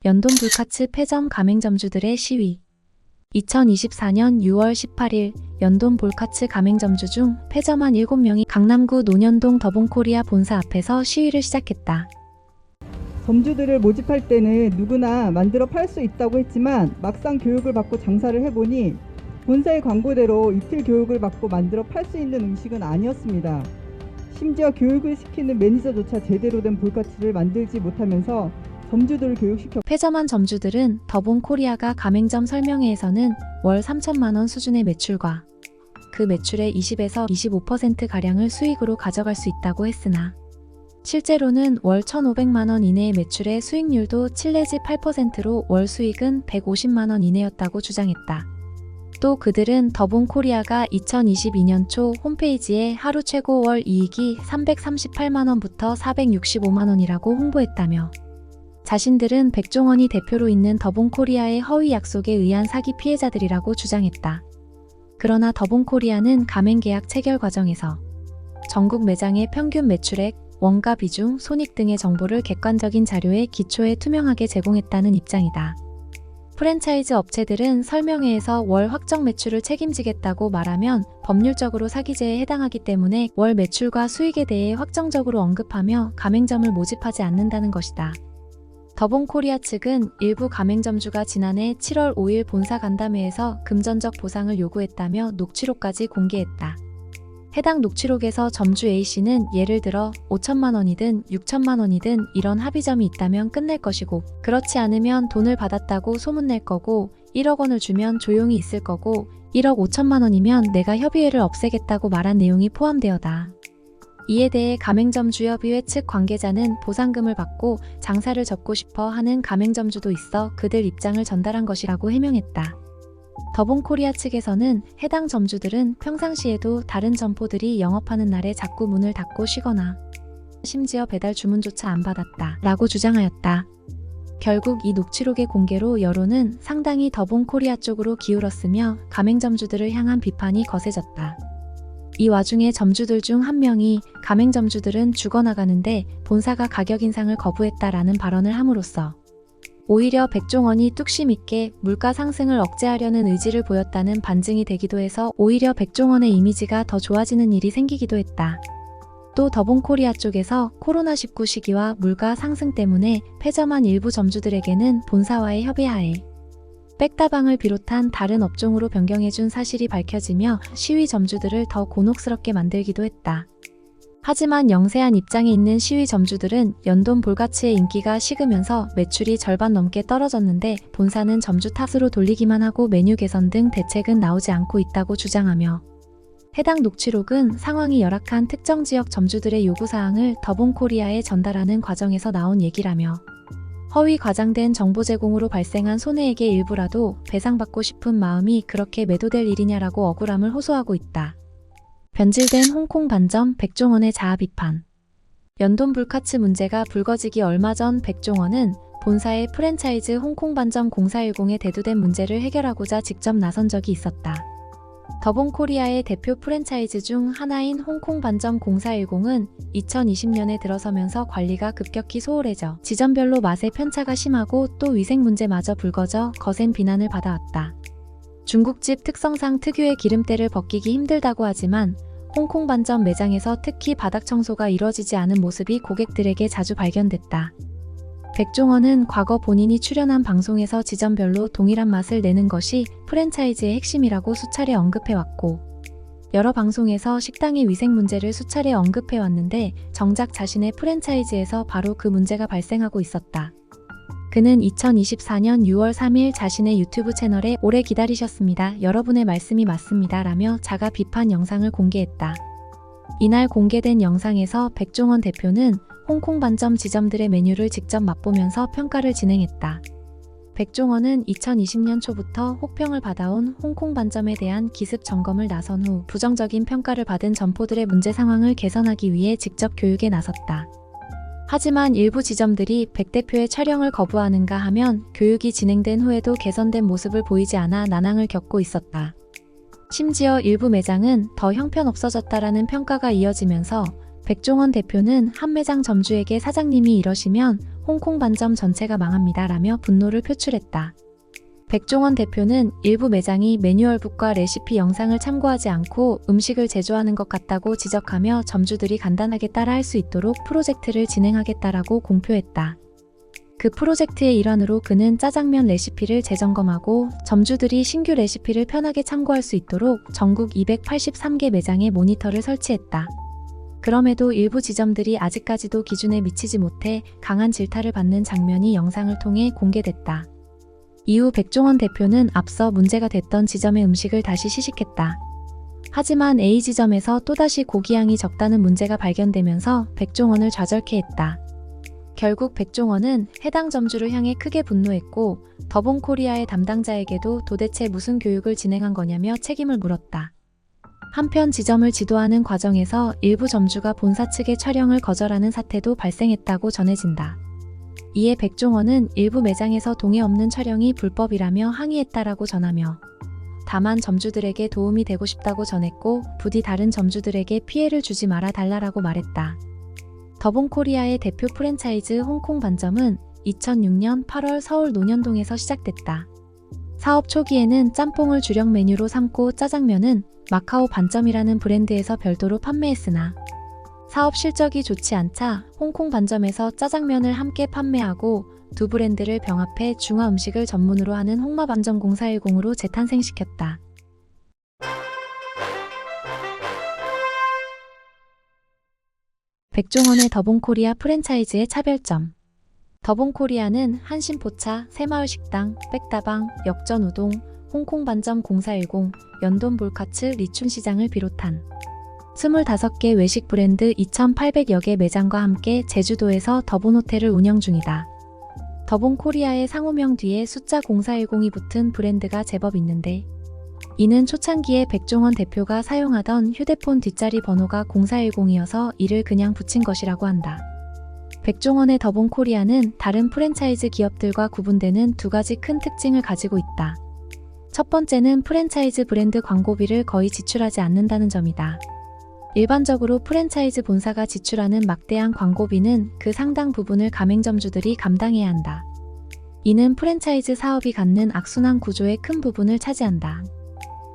연돈 불카츠 폐점 가맹점주들의 시위. 2024년 6월 18일 연돈 볼카츠 가맹점주 중 폐점한 7명이 강남구 논현동 더본코리아 본사 앞에서 시위를 시작했다. 점주들을 모집할 때는 누구나 만들어 팔 수 있다고 했지만 막상 교육을 받고 장사를 해보니 본사의 광고대로 이틀 교육을 받고 만들어 팔 수 있는 음식은 아니었습니다. 심지어 교육을 시키는 매니저조차 제대로 된 볼카츠를 만들지 못하면서 점주들을 교육시켜 폐점한 점주들은 더본코리아가 가맹점 설명회에서는 월 3천만 원 수준의 매출과 그 매출의 20에서 25%가량을 수익으로 가져갈 수 있다고 했으나 실제로는 월 1,500만 원 이내의 매출의 수익률도 7 내지 8%로 월 수익은 150만 원 이내였다고 주장했다. 또 그들은 더본코리아가 2022년 초 홈페이지에 하루 최고 월 이익이 338만 원부터 465만 원이라고 홍보했다며 자신들은 백종원이 대표로 있는 더본코리아의 허위 약속에 의한 사기 피해자들이라고 주장했다. 그러나 더본코리아는 가맹계약 체결 과정에서 전국 매장의 평균 매출액, 원가 비중, 손익 등의 정보를 객관적인 자료에 기초해 투명하게 제공했다는 입장이다. 프랜차이즈 업체들은 설명회에서 월 확정 매출을 책임지겠다고 말하면 법률적으로 사기죄에 해당하기 때문에 월 매출과 수익에 대해 확정적으로 언급하며 가맹점을 모집하지 않는다는 것이다. 더본코리아 측은 일부 가맹점주가 지난해 7월 5일 본사 간담회에서 금전적 보상을 요구했다며 녹취록까지 공개했다. 해당 녹취록에서 점주 A씨는 예를 들어 5천만 원이든 6천만 원이든 이런 합의점이 있다면 끝낼 것이고 그렇지 않으면 돈을 받았다고 소문낼 거고 1억 원을 주면 조용히 있을 거고 1억 5천만 원이면 내가 협의회를 없애겠다고 말한 내용이 포함되어다. 이에 대해 가맹점주협의회 측 관계자는 보상금을 받고 장사를 접고 싶어 하는 가맹점주도 있어 그들 입장을 전달한 것이라고 해명했다. 더본코리아 측에서는 해당 점주들은 평상시에도 다른 점포들이 영업하는 날에 자꾸 문을 닫고 쉬거나 심지어 배달 주문조차 안 받았다 라고 주장하였다. 결국 이 녹취록의 공개로 여론은 상당히 더본코리아 쪽으로 기울었으며 가맹점주들을 향한 비판이 거세졌다. 이 와중에 점주들 중 한 명이 가맹점주들은 죽어나가는데 본사가 가격 인상을 거부했다라는 발언을 함으로써 오히려 백종원이 뚝심 있게 물가 상승을 억제하려는 의지를 보였다는 반증이 되기도 해서 오히려 백종원의 이미지가 더 좋아지는 일이 생기기도 했다. 또 더본코리아 쪽에서 코로나19 시기와 물가 상승 때문에 폐점한 일부 점주들에게는 본사와의 협의하에 백다방을 비롯한 다른 업종으로 변경해준 사실이 밝혀지며 시위 점주들을 더 곤혹스럽게 만들기도 했다. 하지만 영세한 입장에 있는 시위 점주들은 연돈 볼카츠의 인기가 식으면서 매출이 절반 넘게 떨어졌는데 본사는 점주 탓으로 돌리기만 하고 메뉴 개선 등 대책은 나오지 않고 있다고 주장하며 해당 녹취록은 상황이 열악한 특정 지역 점주들의 요구사항을 더본코리아에 전달하는 과정에서 나온 얘기라며 허위 과장된 정보 제공으로 발생한 손해액의 일부라도 배상받고 싶은 마음이 그렇게 매도될 일이냐라고 억울함을 호소하고 있다. 변질된 홍콩 반점 백종원의 자아 비판. 연돈 불카츠 문제가 불거지기 얼마 전 백종원은 본사의 프랜차이즈 홍콩 반점 0410에 대두된 문제를 해결하고자 직접 나선 적이 있었다. 더본코리아의 대표 프랜차이즈 중 하나인 홍콩 반점 0410은 2020년에 들어서면서 관리가 급격히 소홀해져 지점별로 맛의 편차가 심하고 또 위생 문제마저 불거져 거센 비난을 받아왔다. 중국집 특성상 특유의 기름때를 벗기기 힘들다고 하지만 홍콩 반점 매장에서 특히 바닥 청소가 이루어지지 않은 모습이 고객들에게 자주 발견됐다. 백종원은 과거 본인이 출연한 방송에서 지점별로 동일한 맛을 내는 것이 프랜차이즈의 핵심이라고 수차례 언급해왔고 여러 방송에서 식당의 위생 문제를 수차례 언급해왔는데 정작 자신의 프랜차이즈에서 바로 그 문제가 발생하고 있었다. 그는 2024년 6월 3일 자신의 유튜브 채널에 오래 기다리셨습니다. 여러분의 말씀이 맞습니다. 라며 자가 비판 영상을 공개했다. 이날 공개된 영상에서 백종원 대표는 홍콩 반점 지점들의 메뉴를 직접 맛보면서 평가를 진행했다. 백종원은 2020년 초부터 혹평을 받아온 홍콩 반점에 대한 기습 점검을 나선 후 부정적인 평가를 받은 점포들의 문제 상황을 개선하기 위해 직접 교육에 나섰다. 하지만 일부 지점들이 백 대표의 촬영을 거부하는가 하면 교육이 진행된 후에도 개선된 모습을 보이지 않아 난항을 겪고 있었다. 심지어 일부 매장은 더 형편없어졌다라는 평가가 이어지면서 백종원 대표는 한 매장 점주에게 사장님이 이러시면 홍콩 반점 전체가 망합니다 라며 분노를 표출했다. 백종원 대표는 일부 매장이 매뉴얼북과 레시피 영상을 참고하지 않고 음식을 제조하는 것 같다고 지적하며 점주들이 간단하게 따라할 수 있도록 프로젝트를 진행하겠다라고 공표했다. 그 프로젝트의 일환으로 그는 짜장면 레시피를 재점검하고 점주들이 신규 레시피를 편하게 참고할 수 있도록 전국 283개 매장에 모니터를 설치했다. 그럼에도 일부 지점들이 아직까지도 기준에 미치지 못해 강한 질타를 받는 장면이 영상을 통해 공개됐다. 이후 백종원 대표는 앞서 문제가 됐던 지점의 음식을 다시 시식했다. 하지만 A지점에서 또다시 고기양이 적다는 문제가 발견되면서 백종원을 좌절케 했다. 결국 백종원은 해당 점주를 향해 크게 분노했고 더본코리아의 담당자에게도 도대체 무슨 교육을 진행한 거냐며 책임을 물었다. 한편 지점을 지도하는 과정에서 일부 점주가 본사 측의 촬영을 거절하는 사태도 발생했다고 전해진다. 이에 백종원은 일부 매장에서 동의 없는 촬영이 불법이라며 항의했다라고 전하며 다만 점주들에게 도움이 되고 싶다고 전했고 부디 다른 점주들에게 피해를 주지 말아 달라라고 말했다. 더본코리아의 대표 프랜차이즈 홍콩 반점은 2006년 8월 서울 논현동에서 시작됐다. 사업 초기에는 짬뽕을 주력 메뉴로 삼고 짜장면은 마카오 반점이라는 브랜드에서 별도로 판매했으나 사업 실적이 좋지 않자 홍콩 반점에서 짜장면을 함께 판매하고 두 브랜드를 병합해 중화 음식을 전문으로 하는 홍마 반점 0410으로 재탄생시켰다. 백종원의 더본코리아 프랜차이즈의 차별점. 더본코리아는 한신포차, 새마을식당, 백다방, 역전우동, 홍콩 반점 0410, 연돈 볼카츠 리춘시장을 비롯한 25개 외식 브랜드 2,800여 개 매장과 함께 제주도에서 더본호텔을 운영 중이다. 더본코리아의 상호명 뒤에 숫자 0410이 붙은 브랜드가 제법 있는데 이는 초창기에 백종원 대표가 사용하던 휴대폰 뒷자리 번호가 0410이어서 이를 그냥 붙인 것이라고 한다. 백종원의 더본코리아는 다른 프랜차이즈 기업들과 구분되는 두 가지 큰 특징을 가지고 있다. 첫 번째는 프랜차이즈 브랜드 광고비를 거의 지출하지 않는다는 점이다. 일반적으로 프랜차이즈 본사가 지출하는 막대한 광고비는 그 상당 부분을 가맹점주들이 감당해야 한다. 이는 프랜차이즈 사업이 갖는 악순환 구조의 큰 부분을 차지한다.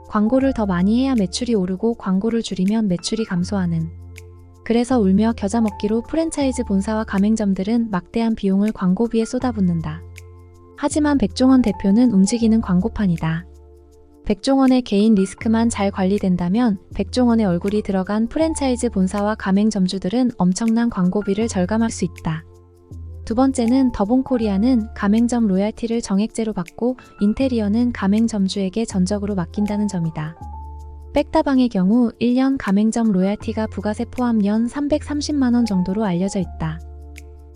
광고를 더 많이 해야 매출이 오르고 광고를 줄이면 매출이 감소하는. 그래서 울며 겨자 먹기로 프랜차이즈 본사와 가맹점들은 막대한 비용을 광고비에 쏟아붓는다. 하지만 백종원 대표는 움직이는 광고판이다. 백종원의 개인 리스크만 잘 관리된다면 백종원의 얼굴이 들어간 프랜차이즈 본사와 가맹점주들은 엄청난 광고비를 절감할 수 있다. 두 번째는 더본코리아는 가맹점 로얄티를 정액제로 받고 인테리어는 가맹점주에게 전적으로 맡긴다는 점이다. 백다방의 경우 1년 가맹점 로얄티가 부가세 포함 연 330만원 정도로 알려져 있다.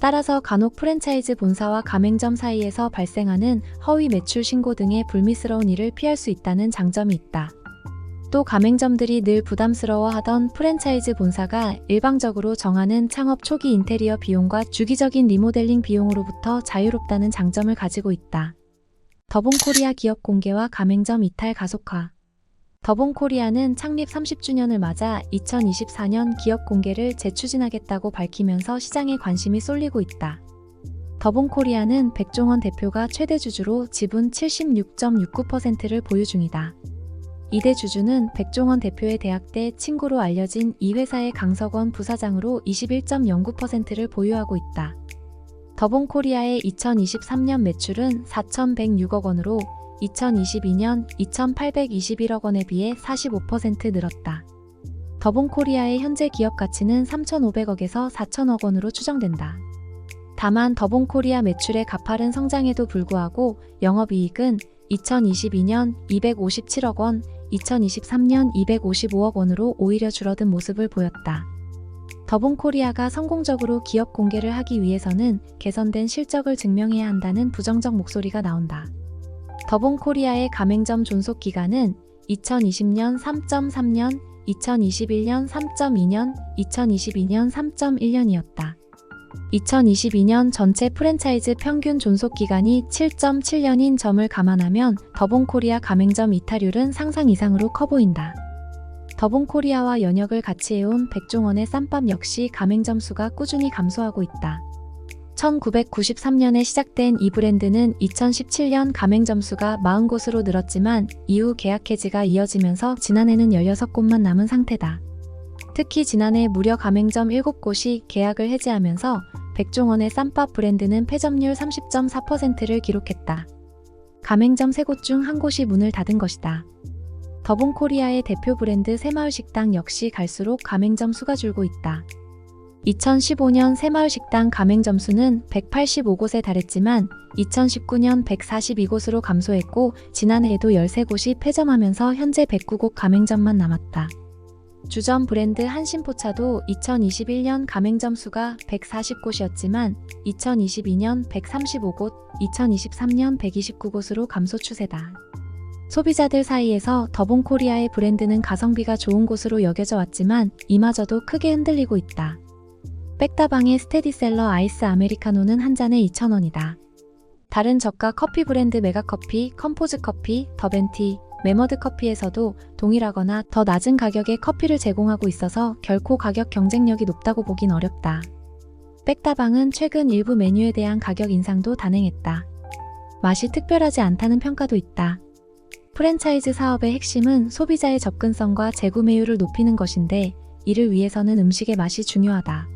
따라서 간혹 프랜차이즈 본사와 가맹점 사이에서 발생하는 허위 매출 신고 등의 불미스러운 일을 피할 수 있다는 장점이 있다. 또 가맹점들이 늘 부담스러워하던 프랜차이즈 본사가 일방적으로 정하는 창업 초기 인테리어 비용과 주기적인 리모델링 비용으로부터 자유롭다는 장점을 가지고 있다. 더본코리아 기업 공개와 가맹점 이탈 가속화. 더본코리아는 창립 30주년을 맞아 2024년 기업 공개를 재추진하겠다고 밝히면서 시장에 관심이 쏠리고 있다. 더본코리아는 백종원 대표가 최대 주주로 지분 76.69%를 보유 중이다. 이대 주주는 백종원 대표의 대학 때 친구로 알려진 이 회사의 강석원 부사장으로 21.09%를 보유하고 있다. 더본코리아의 2023년 매출은 4,106억 원으로 2022년 2,821억 원에 비해 45% 늘었다. 더본코리아의 현재 기업 가치는 3,500억에서 4,000억 원으로 추정된다. 다만 더본코리아 매출의 가파른 성장에도 불구하고 영업이익은 2022년 257억 원, 2023년 255억 원으로 오히려 줄어든 모습을 보였다. 더본코리아가 성공적으로 기업 공개를 하기 위해서는 개선된 실적을 증명해야 한다는 부정적 목소리가 나온다. 더본코리아의 가맹점 존속 기간은 2020년 3.3년, 2021년 3.2년, 2022년 3.1년이었다. 2022년 전체 프랜차이즈 평균 존속 기간이 7.7년인 점을 감안하면 더본코리아 가맹점 이탈률은 상상 이상으로 커 보인다. 더본코리아와 연혁을 같이 해온 백종원의 쌈밥 역시 가맹점 수가 꾸준히 감소하고 있다. 1993년에 시작된 이 브랜드는 2017년 가맹점 수가 40곳으로 늘었지만 이후 계약 해지가 이어지면서 지난해는 16곳만 남은 상태다. 특히 지난해 무려 가맹점 7곳이 계약을 해지하면서 백종원의 쌈밥 브랜드는 폐점률 30.4%를 기록했다. 가맹점 3곳 중 1곳이 문을 닫은 것이다. 더본코리아의 대표 브랜드 새마을식당 역시 갈수록 가맹점 수가 줄고 있다. 2015년 새마을식당 가맹점 수는 185곳에 달했지만 2019년 142곳으로 감소했고 지난해에도 13곳이 폐점하면서 현재 109곳 가맹점만 남았다. 주점 브랜드 한신포차도 2021년 가맹점 수가 140곳이었지만 2022년 135곳, 2023년 129곳으로 감소 추세다. 소비자들 사이에서 더본코리아의 브랜드는 가성비가 좋은 곳으로 여겨져 왔지만 이마저도 크게 흔들리고 있다. 백다방의 스테디셀러 아이스 아메리카노는 한 잔에 2,000원이다. 다른 저가 커피 브랜드 메가커피, 컴포즈커피, 더벤티, 메머드커피에서도 동일하거나 더 낮은 가격의 커피를 제공하고 있어서 결코 가격 경쟁력이 높다고 보긴 어렵다. 백다방은 최근 일부 메뉴에 대한 가격 인상도 단행했다. 맛이 특별하지 않다는 평가도 있다. 프랜차이즈 사업의 핵심은 소비자의 접근성과 재구매율을 높이는 것인데 이를 위해서는 음식의 맛이 중요하다.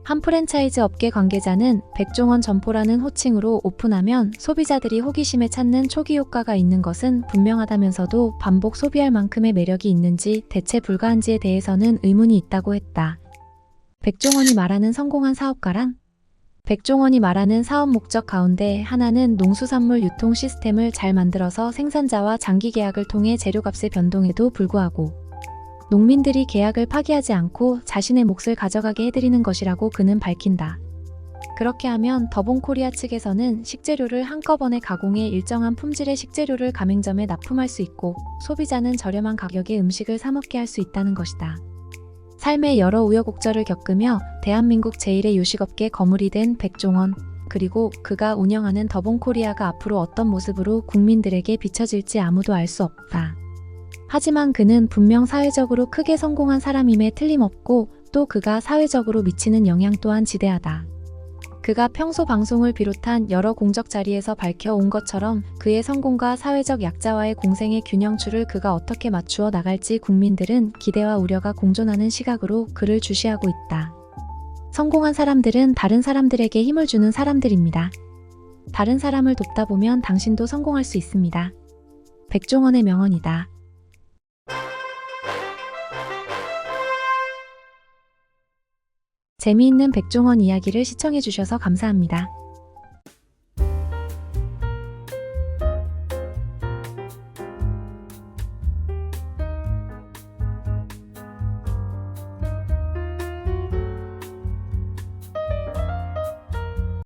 한 프랜차이즈 업계 관계자는 백종원 점포라는 호칭으로 오픈하면 소비자들이 호기심에 찾는 초기 효과가 있는 것은 분명하다면서도 반복 소비할 만큼의 매력이 있는지 대체 불가한지에 대해서는 의문이 있다고 했다. 백종원이 말하는 성공한 사업가란? 백종원이 말하는 사업 목적 가운데 하나는 농수산물 유통 시스템을 잘 만들어서 생산자와 장기 계약을 통해 재료값의 변동에도 불구하고 농민들이 계약을 파기하지 않고 자신의 몫을 가져가게 해드리는 것이라고 그는 밝힌다. 그렇게 하면 더본코리아 측에서는 식재료를 한꺼번에 가공해 일정한 품질의 식재료를 가맹점에 납품할 수 있고 소비자는 저렴한 가격에 음식을 사 먹게 할 수 있다는 것이다. 삶의 여러 우여곡절을 겪으며 대한민국 제1의 요식업계 거물이 된 백종원, 그리고 그가 운영하는 더본코리아가 앞으로 어떤 모습으로 국민들에게 비춰질지 아무도 알 수 없다. 하지만 그는 분명 사회적으로 크게 성공한 사람임에 틀림없고 또 그가 사회적으로 미치는 영향 또한 지대하다. 그가 평소 방송을 비롯한 여러 공적 자리에서 밝혀온 것처럼 그의 성공과 사회적 약자와의 공생의 균형추를 그가 어떻게 맞추어 나갈지 국민들은 기대와 우려가 공존하는 시각으로 그를 주시하고 있다. 성공한 사람들은 다른 사람들에게 힘을 주는 사람들입니다. 다른 사람을 돕다 보면 당신도 성공할 수 있습니다. 백종원의 명언이다. 재미있는 백종원 이야기를 시청해주셔서 감사합니다.